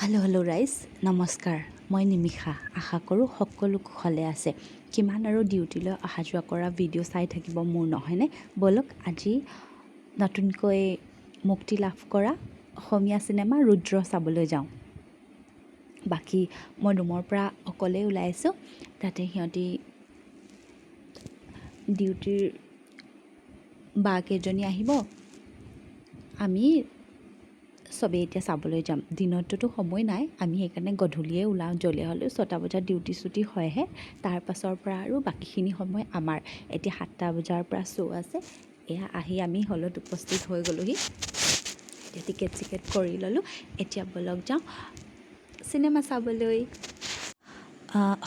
Hello' ৰাইজ নমস্কাৰ, মই নিমিষা। আশা কৰোঁ সকলো কুশলে আছে। কিমান আৰু ডিউটিলৈ অহা যোৱা কৰা ভিডিঅ' চাই থাকিব মোৰ নহয়নে? ব'লক আজি নতুনকৈ মুক্তি লাভ কৰা অসমীয়া চিনেমা ৰুদ্ৰ চাবলৈ যাওঁ। বাকী মই ৰুমৰ পৰা অকলেই ওলাইছোঁ, তাতে সিহঁতি ডিউটিৰ বা কেইজনী আহিব। আমি চবেই এতিয়া চাবলৈ যাম। দিনততো সময় নাই, আমি সেইকাৰণে গধূলিয়ে ওলাওঁ। জল্দি হ'লেও 6টা বজাত ডিউটি ছুটি হয়হে। তাৰ পাছৰ পৰা আৰু বাকীখিনি সময় আমাৰ। এতিয়া 7টা বজাৰ পৰা শ্ব' আছে। এয়া আহি আমি হলত উপস্থিত হৈ গ'লোহি। এতিয়া টিকেট কৰি ল'লোঁ। এতিয়া ব'লক যাওঁ চিনেমা চাবলৈ।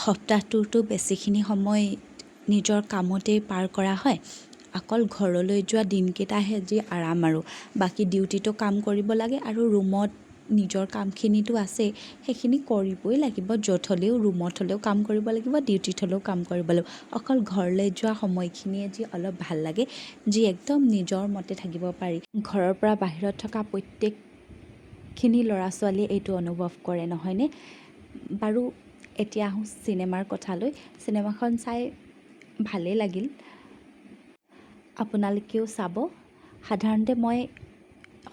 সপ্তাহটোতো বেছিখিনি সময় নিজৰ কামতেই পাৰ কৰা হয়। অকল ঘৰলৈ যোৱা দিনকেইটাহে যি আৰাম আৰু বাকী ডিউটিটো কাম কৰিব লাগে আৰু ৰুমত নিজৰ কামখিনিতো আছেই, সেইখিনি কৰিবই লাগিব। য'ত হ'লেও ৰুমত হ'লেও কাম কৰিব লাগিব, ডিউটিত হ'লেও কাম কৰিব লাগিব। অকল ঘৰলৈ যোৱা সময়খিনিয়ে যি অলপ ভাল লাগে, যি একদম নিজৰ মতে থাকিব পাৰি। ঘৰৰ পৰা বাহিৰত থকা প্ৰত্যেকখিনি ল'ৰা ছোৱালীয়ে এইটো অনুভৱ কৰে নহয়নে? বাৰু এতিয়া আহোঁ চিনেমাৰ কথালৈ। চিনেমাখন চাই ভালেই লাগিল, আপোনালোকেও চাব। সাধাৰণতে মই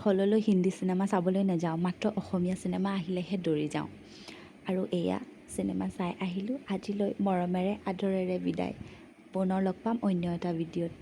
হললৈ হিন্দী চিনেমা চাবলৈ নাযাওঁ, মাত্ৰ অসমীয়া চিনেমা আহিলেহে দৌৰি যাওঁ। আৰু এয়া চিনেমা চাই আহিলোঁ। আজিলৈ মৰমেৰে আদৰেৰে বিদায়। পুনৰ লগ পাম অন্য এটা ভিডিঅ'ত।